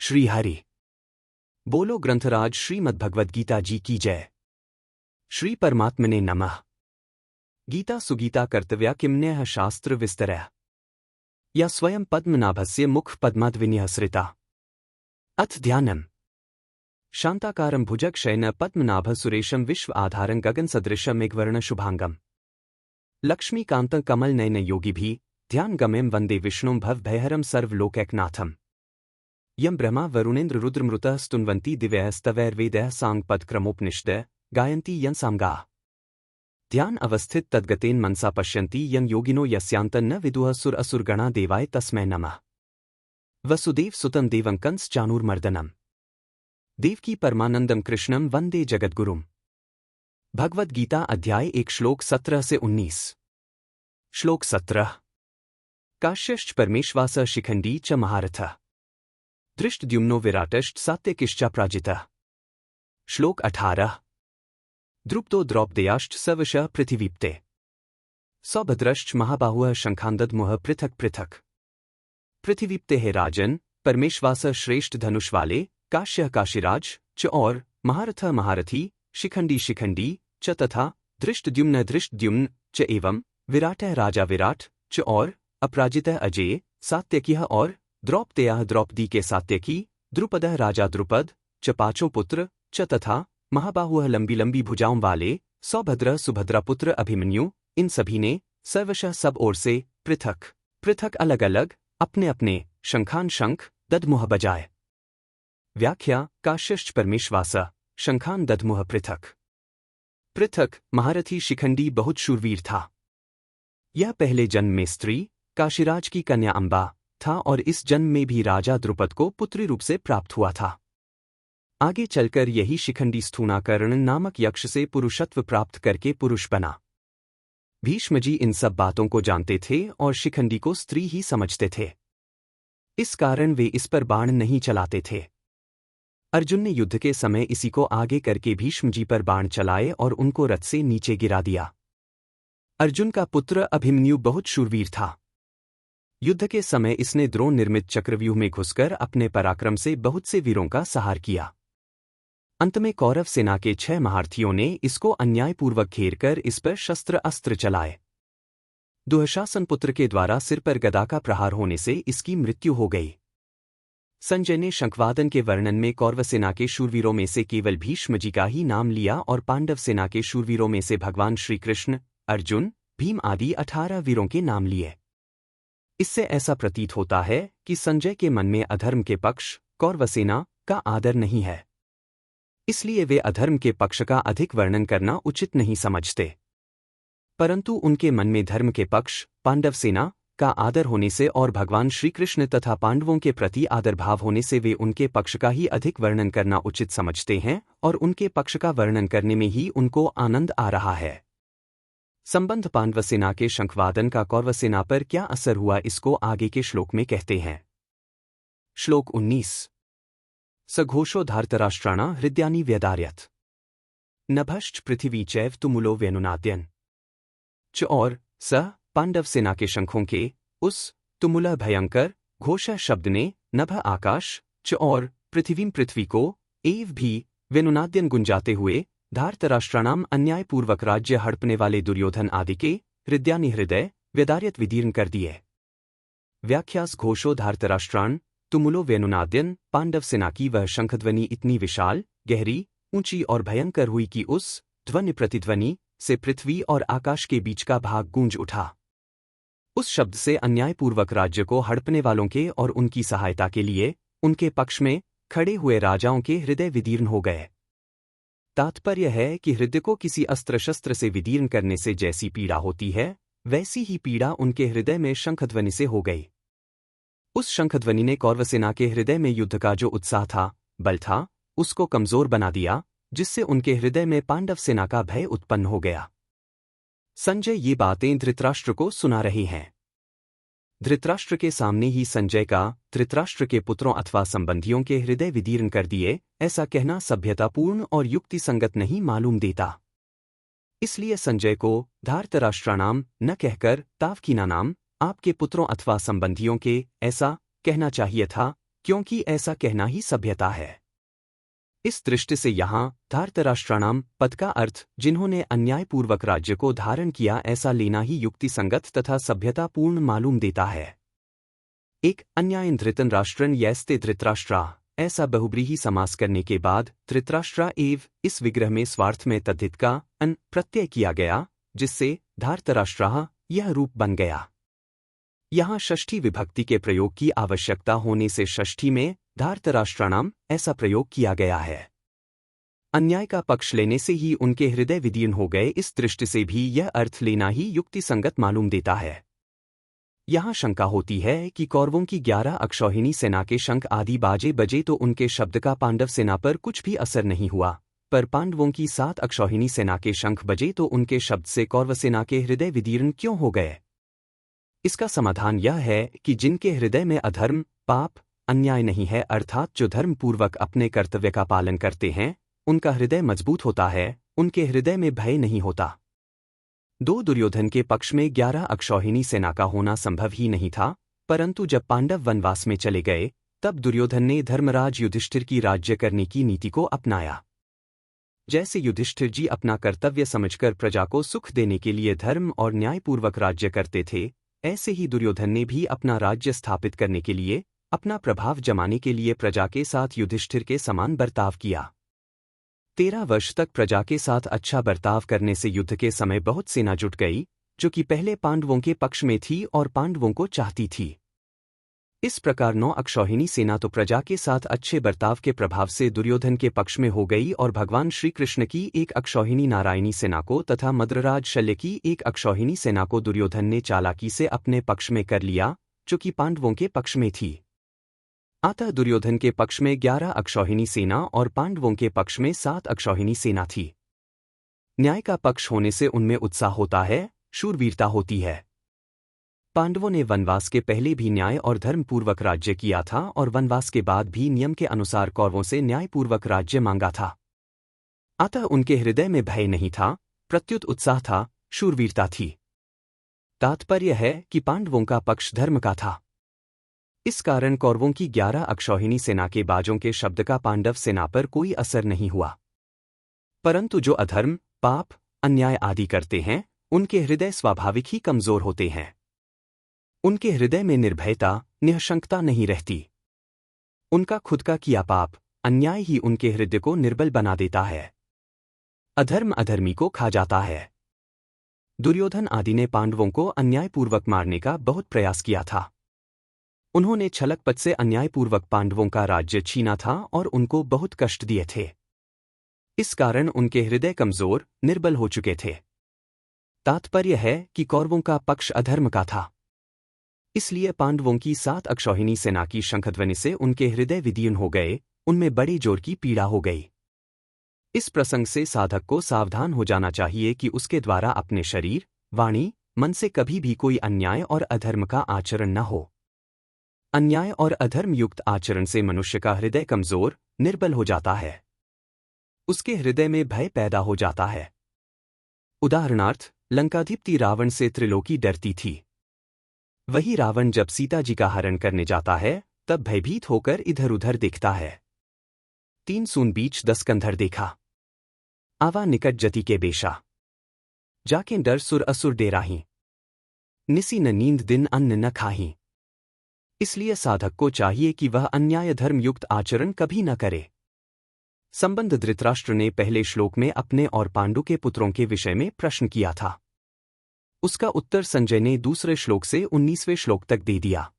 श्री हरि बोलो ग्रंथराज श्रीमद्भगवद्गीता जी की जय। श्री परमात्मने नमः। गीता सुगीता कर्तव्या किमन्यः शास्त्र विस्तरः या स्वयं पद्मनाभस्य मुख पद्माद्विन्यः सृता। अथ ध्यानम्। शांताकारं भुजगशयनं पद्मनाभ सुरेशं विश्व आधारं गगन सदृशं मेघवर्ण शुभांगम लक्ष्मीकान्तं कमलनयन योगिभिः ध्यान गम्यं वंदे विष्णुं भवभयहरं सर्वलोकैकनाथम्। यं ब्रह्मा वरुणेन्द्र रुद्रमृतः स्तुन्वन्ति दिव्यस्तवैर्वेदैः साङ्गपदक्रमोपनिषदः गायन्ति यं सामगाः। ध्यान अवस्थित तद्गतेन मनसा पश्यन्ति यं योगिनो यस्यान्तं न विदुः सुर असुरगणा देवाय तस्मै नमः। वसुदेव सुतं देवं कंस चाणूरमर्दनम् देवकी परमानंदम कृष्णं वंदे जगद्गुरुम्। भगवद गीता अध्याय 1 श्लोक 17 से 19। श्लोक 17। काश्यश्च परमेश्वास शिखंडी च महारथः धृष्टद्युम्नो विराटश्च सात्यकिश्चापराजितः। श्लोक 18। द्रुपदो द्रौपदेयाश्च सवशः पृथिवीप्ते सौभद्रश्च महाबाहुः शंखान्दद्मुः पृथक पृथक। पृथिवीप्ते है राजन परमेश्वास श्रेष्ठ धनुष वाले काश्यः काशीराज च और महारथः महारथी शिखंडी शिखंडी च तथा धृष्टद्युम्न च एवं विराटः राजा विराट च और अपराजितः अजेय सात्यकिः और द्रौपदेयः द्रौपदी के सात्यकी द्रुपदः राजा द्रुपद च पांचों पुत्र च तथा महाबाहुः लंबी लंबी भुजाओं वाले सौभद्र सुभद्रा पुत्र अभिमन्यु इन सभी ने सर्वशः सब ओर से पृथक पृथक अलग अलग अपने अपने शंखान शंख दधमुह बजाए। व्याख्या काश्यश्च परमेश्वास शंखान दधमुह पृथक पृथक महारथी शिखंडी बहुत शूरवीर था। यह पहले जन्म में स्त्री काशीराज की कन्या अंबा था और इस जन्म में भी राजा द्रुपद को पुत्री रूप से प्राप्त हुआ था। आगे चलकर यही शिखंडी स्थूणाकर्ण नामक यक्ष से पुरुषत्व प्राप्त करके पुरुष बना। भीष्म जी इन सब बातों को जानते थे और शिखंडी को स्त्री ही समझते थे। इस कारण वे इस पर बाण नहीं चलाते थे। अर्जुन ने युद्ध के समय इसी को आगे करके भीष्म जी पर बाण चलाए और उनको रथ से नीचे गिरा दिया। अर्जुन का पुत्र अभिमन्यु बहुत शूरवीर था। युद्ध के समय इसने द्रोण निर्मित चक्रव्यूह में घुसकर अपने पराक्रम से बहुत से वीरों का संहार किया। अंत में कौरव सेना के 6 महारथियों ने इसको अन्यायपूर्वक घेरकर इस पर शस्त्र अस्त्र चलाए। दुःशासन पुत्र के द्वारा सिर पर गदा का प्रहार होने से इसकी मृत्यु हो गई। संजय ने शंखवादन के वर्णन में कौरव सेना के शूरवीरों में से केवल भीष्म जी का ही नाम लिया और पांडव सेना के शूरवीरों में से भगवान श्री कृष्ण अर्जुन भीम आदि 18 वीरों के नाम लिए। इससे ऐसा प्रतीत होता है कि संजय के मन में अधर्म के पक्ष कौरव सेना का आदर नहीं है, इसलिए वे अधर्म के पक्ष का अधिक वर्णन करना उचित नहीं समझते। परंतु उनके मन में धर्म के पक्ष पांडव सेना का आदर होने से और भगवान श्री कृष्ण तथा पांडवों के प्रति आदर भाव होने से वे उनके पक्ष का ही अधिक वर्णन करना उचित समझते हैं और उनके पक्ष का वर्णन करने में ही उनको आनंद आ रहा है। संबंध पांडव सेना के शंखवादन का कौरव सेना पर क्या असर हुआ इसको आगे के श्लोक में कहते हैं। श्लोक 19। सघोषो धार्तराष्ट्राणा हृदयानि व्यदार्यत नभश्च पृथिवी चैव तुमुलो व्यनुनाद्यन च और स पांडव सेना के शंखों के उस तुमुल भयंकर घोषा शब्द ने नभ आकाश च और पृथ्वी को एव भी व्यनुनाद्यन गुंजाते हुए धार्तराष्ट्राणाम अन्यायपूर्वक राज्य हड़पने वाले दुर्योधन आदि के हृदयानि हृदय व्यदार्यत विदीर्ण कर दिए। व्याख्यास घोषो धार्तराष्ट्राण तुमुलो व्यनुनाद्यन पांडव सेना की वह शंखध्वनि इतनी विशाल गहरी ऊंची और भयंकर हुई कि उस ध्वनि प्रतिध्वनि से पृथ्वी और आकाश के बीच का भाग गूंज उठा। उस शब्द से अन्यायपूर्वक राज्य को हड़पने वालों के और उनकी सहायता के लिए उनके पक्ष में खड़े हुए राजाओं के हृदय विदीर्ण हो गए। तात्पर्य है कि हृदय को किसी अस्त्र शस्त्र से विदीर्ण करने से जैसी पीड़ा होती है वैसी ही पीड़ा उनके हृदय में शंखध्वनि से हो गई। उस शंखध्वनि ने कौरव सेना के हृदय में युद्ध का जो उत्साह था बल था उसको कमजोर बना दिया, जिससे उनके हृदय में पांडव सेना का भय उत्पन्न हो गया। संजय ये बातें धृतराष्ट्र को सुना रहे हैं। धृतराष्ट्र के सामने ही संजय का धृतराष्ट्र के पुत्रों अथवा संबंधियों के हृदय विदीर्ण कर दिए ऐसा कहना सभ्यतापूर्ण और युक्ति संगत नहीं मालूम देता। इसलिए संजय को धार्तराष्ट्राणाम न कहकर तावकीनानाम आपके पुत्रों अथवा संबंधियों के ऐसा कहना चाहिए था, क्योंकि ऐसा कहना ही सभ्यता है। इस दृष्टि से यहाँ धार्तराष्ट्राणाम पद का अर्थ जिन्होंने अन्यायपूर्वक राज्य को धारण किया ऐसा लेना ही युक्तिसंगत तथा सभ्यतापूर्ण मालूम देता है। एक अन्यायन धृतन राष्ट्रन यस्ते धृतराष्ट्रा ऐसा बहुब्रीही समास करने के बाद धृतराष्ट्रा एव इस विग्रह में स्वार्थ में तद्धित का अन प्रत्यय किया गया, जिससे धार्तराष्ट्राः यह रूप बन गया। यहाँ षष्ठी विभक्ति के प्रयोग की आवश्यकता होने से षष्ठी में धार्तराष्ट्राणाम ऐसा प्रयोग किया गया है। अन्याय का पक्ष लेने से ही उनके हृदय विदीर्ण हो गए, इस दृष्टि से भी यह अर्थ लेना ही युक्तिसंगत मालूम देता है। यहाँ शंका होती है कि कौरवों की 11 अक्षौहिणी सेना के शंख आदि बाजे बजे तो उनके शब्द का पांडव सेना पर कुछ भी असर नहीं हुआ, पर पांडवों की 7 अक्षौहिणी सेना के शंख बजे तो उनके शब्द से कौरव सेना के हृदय विदीर्ण क्यों हो गए? इसका समाधान यह है कि जिनके हृदय में अधर्म, पाप, अन्याय नहीं है, अर्थात जो धर्मपूर्वक अपने कर्तव्य का पालन करते हैं, उनका हृदय मजबूत होता है, उनके हृदय में भय नहीं होता। 2 दुर्योधन के पक्ष में 11 अक्षौहिणी सेना का होना संभव ही नहीं था, परंतु जब पांडव वनवास में चले गए तब दुर्योधन ने धर्मराज युधिष्ठिर की राज्य करने की नीति को अपनाया। जैसे युधिष्ठिर जी अपना कर्तव्य समझकर प्रजा को सुख देने के लिए धर्म और न्यायपूर्वक राज्य करते थे, ऐसे ही दुर्योधन ने भी अपना राज्य स्थापित करने के लिए, अपना प्रभाव जमाने के लिए प्रजा के साथ युधिष्ठिर के समान बर्ताव किया। 13 वर्ष तक प्रजा के साथ अच्छा बर्ताव करने से युद्ध के समय बहुत सेना जुट गई, जो कि पहले पांडवों के पक्ष में थी और पांडवों को चाहती थी। इस प्रकार 9 अक्षौहिणी सेना तो प्रजा के साथ अच्छे बर्ताव के प्रभाव से दुर्योधन के पक्ष में हो गई और भगवान श्री कृष्ण की 1 अक्षौहिणी नारायणी सेना को तथा मद्रराज शल्य की 1 अक्षौहिणी सेना को दुर्योधन ने चालाकी से अपने पक्ष में कर लिया, जो कि पांडवों के पक्ष में थी। अतः दुर्योधन के पक्ष में 11 अक्षौहिणी सेना और पांडवों के पक्ष में 7 अक्षौहिणी सेना थी। न्याय का पक्ष होने से उनमें उत्साह होता है, शूरवीरता होती है। पांडवों ने वनवास के पहले भी न्याय और धर्मपूर्वक राज्य किया था और वनवास के बाद भी नियम के अनुसार कौरवों से न्यायपूर्वक राज्य मांगा था। अतः उनके हृदय में भय नहीं था, प्रत्युत उत्साह था, शूरवीरता थी। तात्पर्य है कि पांडवों का पक्ष धर्म का था। इस कारण कौरवों की 11 अक्षौहिणी सेना के बाजों के शब्द का पांडव सेना पर कोई असर नहीं हुआ। परंतु जो अधर्म, पाप, अन्याय आदि करते हैं, उनके हृदय स्वाभाविक ही कमजोर होते हैं। उनके हृदय में निर्भयता, निःशंकता नहीं रहती। उनका खुद का किया पाप, अन्याय ही उनके हृदय को निर्बल बना देता है। अधर्म अधर्मी को खा जाता है। दुर्योधन आदि ने पांडवों को अन्यायपूर्वक मारने का बहुत प्रयास किया था। उन्होंने छलकपट से अन्यायपूर्वक पांडवों का राज्य छीना था और उनको बहुत कष्ट दिए थे। इस कारण उनके हृदय कमजोर, निर्बल हो चुके थे। तात्पर्य है कि कौरवों का पक्ष अधर्म का था। इसलिए पांडवों की 7 अक्षौहिणी सेना की शंखध्वनि से उनके हृदय विदीर्ण हो गए, उनमें बड़े जोर की पीड़ा हो गई। इस प्रसंग से साधक को सावधान हो जाना चाहिए कि उसके द्वारा अपने शरीर, वाणी, मन से कभी भी कोई अन्याय और अधर्म का आचरण न हो। अन्याय और अधर्म युक्त आचरण से मनुष्य का हृदय कमजोर, निर्बल हो जाता है। उसके हृदय में भय पैदा हो जाता है। उदाहरणार्थ, लंकाधिपति रावण से त्रिलोकी डरती थी। वही रावण जब सीता जी का हरण करने जाता है, तब भयभीत होकर इधर उधर देखता है। 3 सून बीच 10 कंधर देखा। आवा निकट जति के बेशा। जाके डर सुर असुर डेराही। निसी न नींद दिन अन्न न खाही। इसलिए साधक को चाहिए कि वह अन्याय धर्मयुक्त आचरण कभी न करे। संबंध धृतराष्ट्र ने पहले श्लोक में अपने और पांडु के पुत्रों के विषय में प्रश्न किया था। उसका उत्तर संजय ने दूसरे श्लोक से 19वें श्लोक तक दे दिया।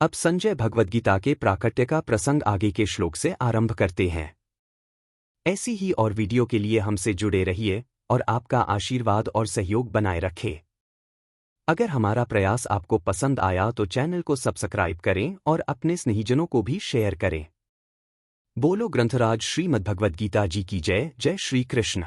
अब संजय भगवद्गीता के प्राकट्य का प्रसंग आगे के श्लोक से आरंभ करते हैं। ऐसी ही और वीडियो के लिए हमसे जुड़े रहिए और आपका आशीर्वाद और सहयोग बनाए रखें। अगर हमारा प्रयास आपको पसंद आया तो चैनल को सब्सक्राइब करें और अपने स्नेहीजनों को भी शेयर करें। बोलो ग्रंथराज श्रीमद्भगवद्गीता जी की जय। जय श्री कृष्ण।